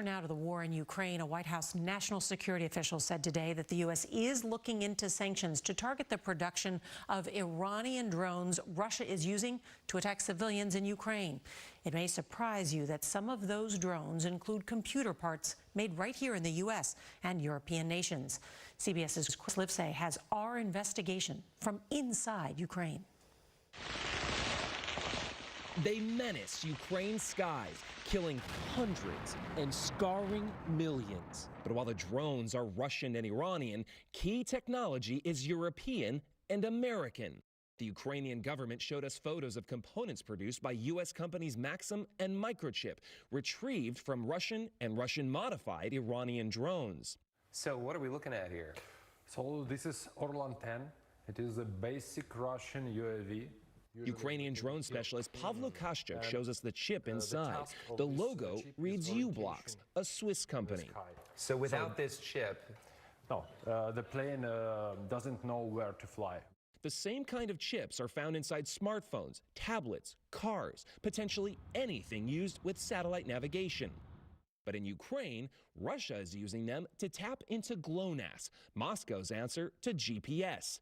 turn now to the war in Ukraine. A White House national security official said today that the U.S. is looking into sanctions to target the production of Iranian drones Russia is using to attack civilians in Ukraine. It may surprise you that some of those drones include computer parts made right here in the U.S. and European nations. CBS's Livesay has our investigation from inside Ukraine. They menace Ukraine's skies, killing hundreds and scarring millions. But while the drones are Russian and Iranian, key technology is European and American. The Ukrainian government showed us photos of components produced by U.S. companies Maxim and Microchip, retrieved from Russian and Russian-modified Iranian drones. So what are we looking at here? So this is Orlan 10. It is a basic Russian UAV. Ukrainian drone specialist Pavlo Kashchuk shows us the chip inside. The logo reads U-Blocks, a Swiss company. So without this chip... No, the plane doesn't know where to fly. The same kind of chips are found inside smartphones, tablets, cars, potentially anything used with satellite navigation. But in Ukraine, Russia is using them to tap into GLONASS, Moscow's answer to GPS.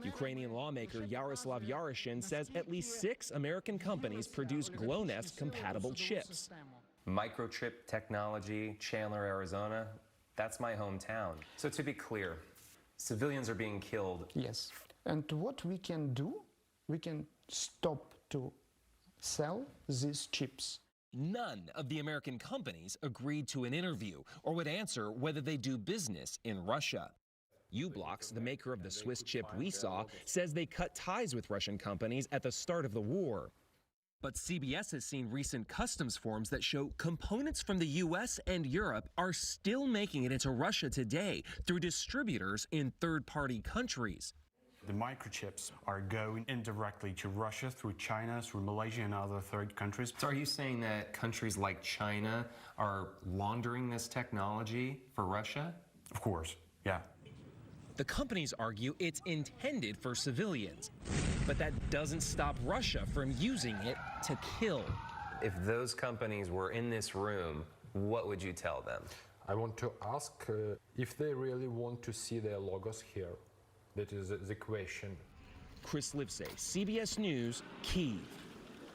Ukrainian lawmaker Yaroslav Yaroshin says at least 6 American companies produce GLONASS-compatible chips. Microchip technology, Chandler, Arizona, that's my hometown. So to be clear, civilians are being killed. Yes. And what we can do, we can stop to sell these chips. None of the American companies agreed to an interview or would answer whether they do business in Russia. U-Blocks, the maker of the Swiss chip we saw, says they cut ties with Russian companies at the start of the war. But CBS has seen recent customs forms that show components from the U.S. and Europe are still making it into Russia today through distributors in third-party countries. The microchips are going indirectly to Russia through China, through Malaysia and other third countries. So are you saying that countries like China are laundering this technology for Russia? Of course, yeah. The companies argue it's intended for civilians, but that doesn't stop Russia from using it to kill. If those companies were in this room, what would you tell them? I want to ask if they really want to see their logos here. That is the question. Livesay, CBS News, Kyiv.